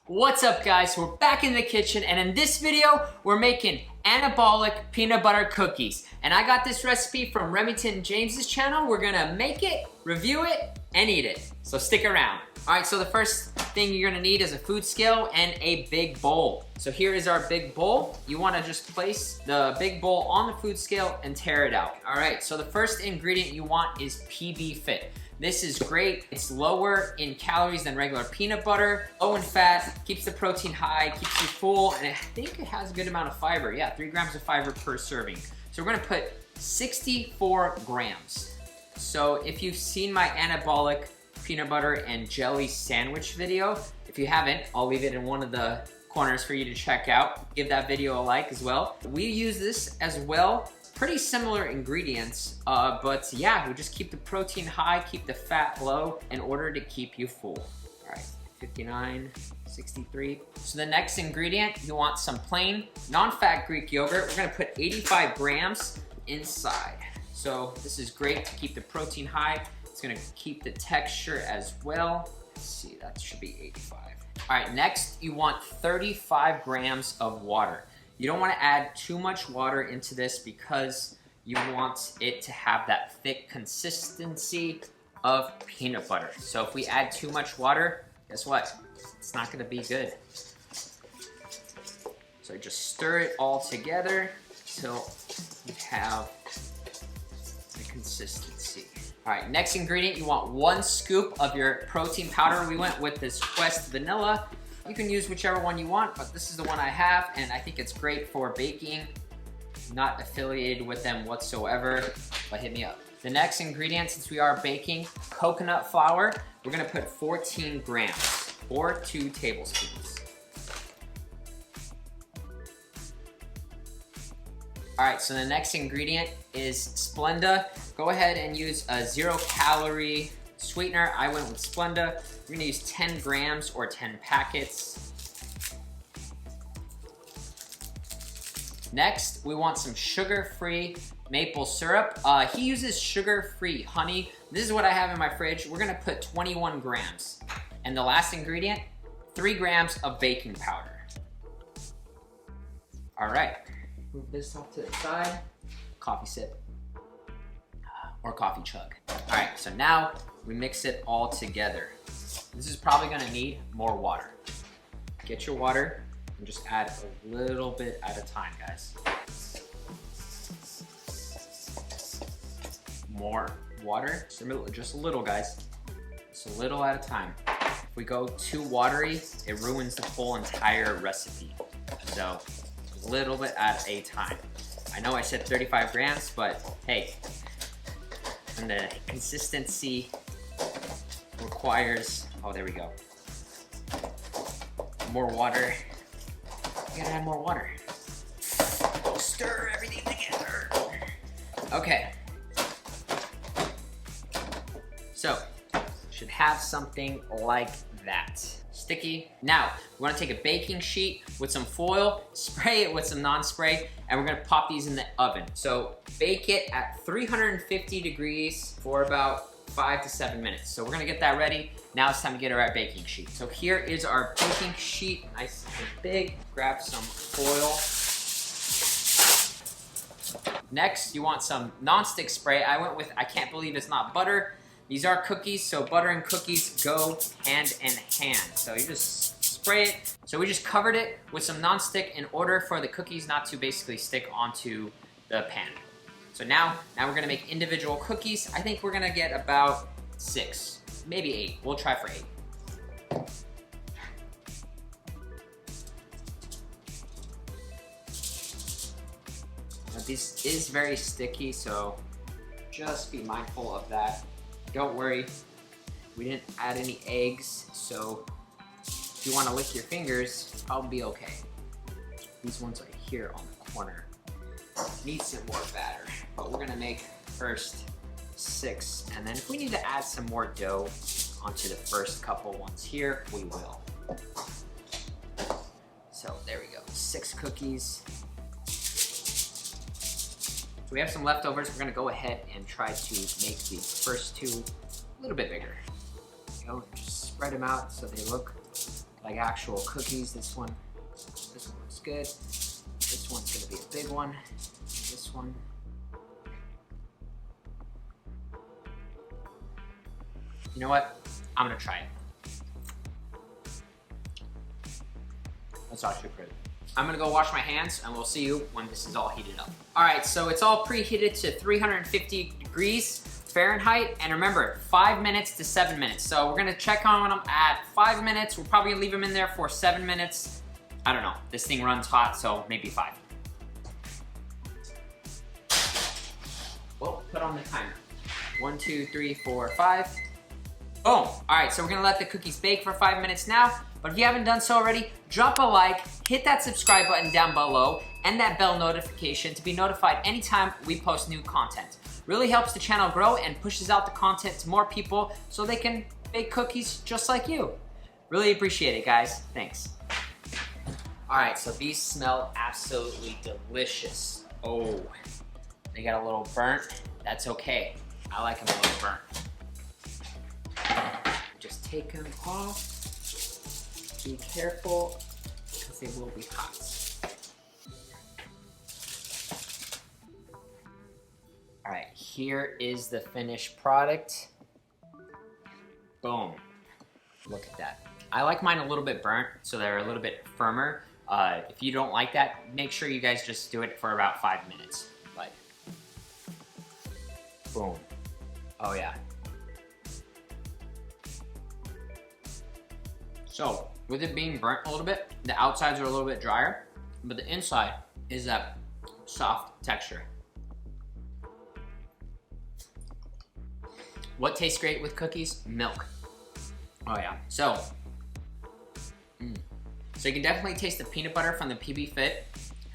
What's up guys, we're back in the kitchen and in this video, we're making anabolic peanut butter cookies. And I got this recipe from Remington James's channel. We're gonna make it, review it, and eat it. So stick around. All right, so the first thing you're gonna need is a food scale and a big bowl. So here is our big bowl. You wanna just place the big bowl on the food scale and tear it out. All right, so the first ingredient you want is PB Fit. This is great. It's lower in calories than regular peanut butter, low in fat, keeps the protein high, keeps you full, and I think it has a good amount of fiber. Yeah, 3 grams of fiber per serving. So we're gonna put 64 grams. So if you've seen my anabolic peanut butter and jelly sandwich video, if you haven't, I'll leave it in one of the corners for you to check out. Give that video a like as well. We use this as well. Pretty similar ingredients, but yeah, we just keep the protein high, keep the fat low in order to keep you full. All right, 59, 63. So the next ingredient, you want some plain, non-fat Greek yogurt. We're gonna put 85 grams inside. So this is great to keep the protein high. It's gonna keep the texture as well. Let's see, that should be 85. All right, next you want 35 grams of water. You don't want to add too much water into this because you want it to have that thick consistency of peanut butter. So if we add too much water, guess what? It's not going to be good. So just stir it all together until you have the consistency. All right, next ingredient, you want 1 scoop of your protein powder. We went with this Quest Vanilla. You can use whichever one you want, but this is the one I have, and I think it's great for baking. Not affiliated with them whatsoever, but hit me up. The next ingredient, since we are baking, coconut flour. We're gonna put 14 grams, or 2 tablespoons. All right, so the next ingredient is Splenda. Go ahead and use a 0-calorie sweetener. I went with Splenda. We're gonna use 10 grams or 10 packets. Next, we want some sugar-free maple syrup. He uses sugar-free honey. This is what I have in my fridge. We're gonna put 21 grams. And the last ingredient, 3 grams of baking powder. All right, move this off to the side. Coffee sip. Or coffee chug. All right, so now we mix it all together. This is probably gonna need more water. Get your water and just add a little bit at a time, guys. More water, just a little, guys. Just a little at a time. If we go too watery, it ruins the whole entire recipe. So a little bit at a time. I know I said 35 grams, but hey, and the consistency requires, oh, there we go. More water. You gotta add more water. Stir everything together. Okay. So, should have something like that. Sticky. Now, we're gonna take a baking sheet with some foil, spray it with some non-spray, and we're gonna pop these in the oven. So, bake it at 350 degrees for about 5 to 7 minutes. So we're gonna get that ready. Now it's time to get our baking sheet. So here is our baking sheet, nice and big. Grab some foil. Next, you want some non-stick spray. I went with, I can't believe it's not butter. These are cookies, so butter and cookies go hand in hand. So you just spray it. So we just covered it with some non-stick in order for the cookies not to basically stick onto the pan. So now we're gonna make individual cookies. I think we're gonna get about 6, maybe 8. We'll try for 8. Now this is very sticky, so just be mindful of that. Don't worry, we didn't add any eggs, so if you wanna lick your fingers, I'll be okay. These ones are here on the corner. Need some more batter, but we're gonna make first 6, and then if we need to add some more dough onto the first couple ones here, we will. So there we go, 6 cookies. So we have some leftovers. We're gonna go ahead and try to make these first 2 a little bit bigger. There we go, just spread them out so they look like actual cookies. This one looks good. This one's gonna be a big one. This one. You know what? I'm gonna try it. That's actually pretty. I'm gonna go wash my hands and we'll see you when this is all heated up. All right, so it's all preheated to 350 degrees Fahrenheit. And remember, 5 minutes to 7 minutes. So we're gonna check on them at 5 minutes. We'll probably leave them in there for 7 minutes. I don't know, this thing runs hot, so maybe 5. Well, put on the timer. 1, 2, 3, 4, 5. Boom. All right, so we're gonna let the cookies bake for 5 minutes now. But if you haven't done so already, drop a like, hit that subscribe button down below, and that bell notification to be notified anytime we post new content. Really helps the channel grow and pushes out the content to more people so they can bake cookies just like you. Really appreciate it, guys. Thanks. All right, so these smell absolutely delicious. Oh, they got a little burnt. That's okay. I like them a little burnt. Just take them off. Be careful, because they will be hot. All right, here is the finished product. Boom. Look at that. I like mine a little bit burnt, so they're a little bit firmer. If you don't like that, make sure you guys just do it for about 5 minutes. Like, boom. Oh yeah. So, with it being burnt a little bit, the outsides are a little bit drier, but the inside is that soft texture. What tastes great with cookies? Milk. Oh yeah. So you can definitely taste the peanut butter from the PB Fit.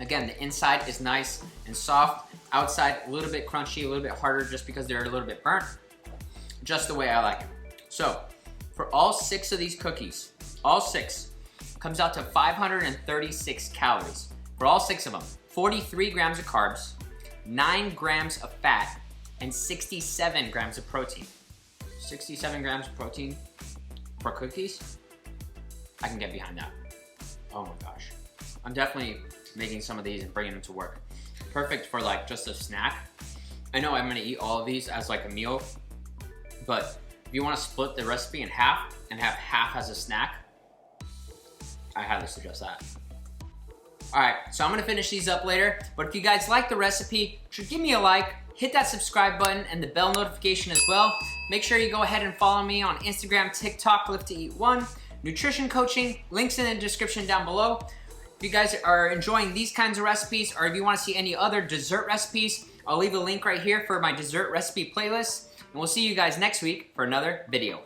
Again, the inside is nice and soft. Outside, a little bit crunchy, a little bit harder just because they're a little bit burnt. Just the way I like it. So, for all 6 of these cookies, all 6, comes out to 536 calories. For all 6 of them, 43 grams of carbs, 9 grams of fat, and 67 grams of protein. 67 grams of protein for cookies? I can get behind that. Oh my gosh. I'm definitely making some of these and bringing them to work. Perfect for like just a snack. I know I'm gonna eat all of these as like a meal, but if you wanna split the recipe in half and have half as a snack, I highly suggest that. All right, so I'm gonna finish these up later, but if you guys like the recipe, should give me a like, hit that subscribe button and the bell notification as well. Make sure you go ahead and follow me on Instagram, TikTok, LIFTTOEAT1, nutrition coaching, links in the description down below. If you guys are enjoying these kinds of recipes, or if you wanna see any other dessert recipes, I'll leave a link right here for my dessert recipe playlist, and we'll see you guys next week for another video.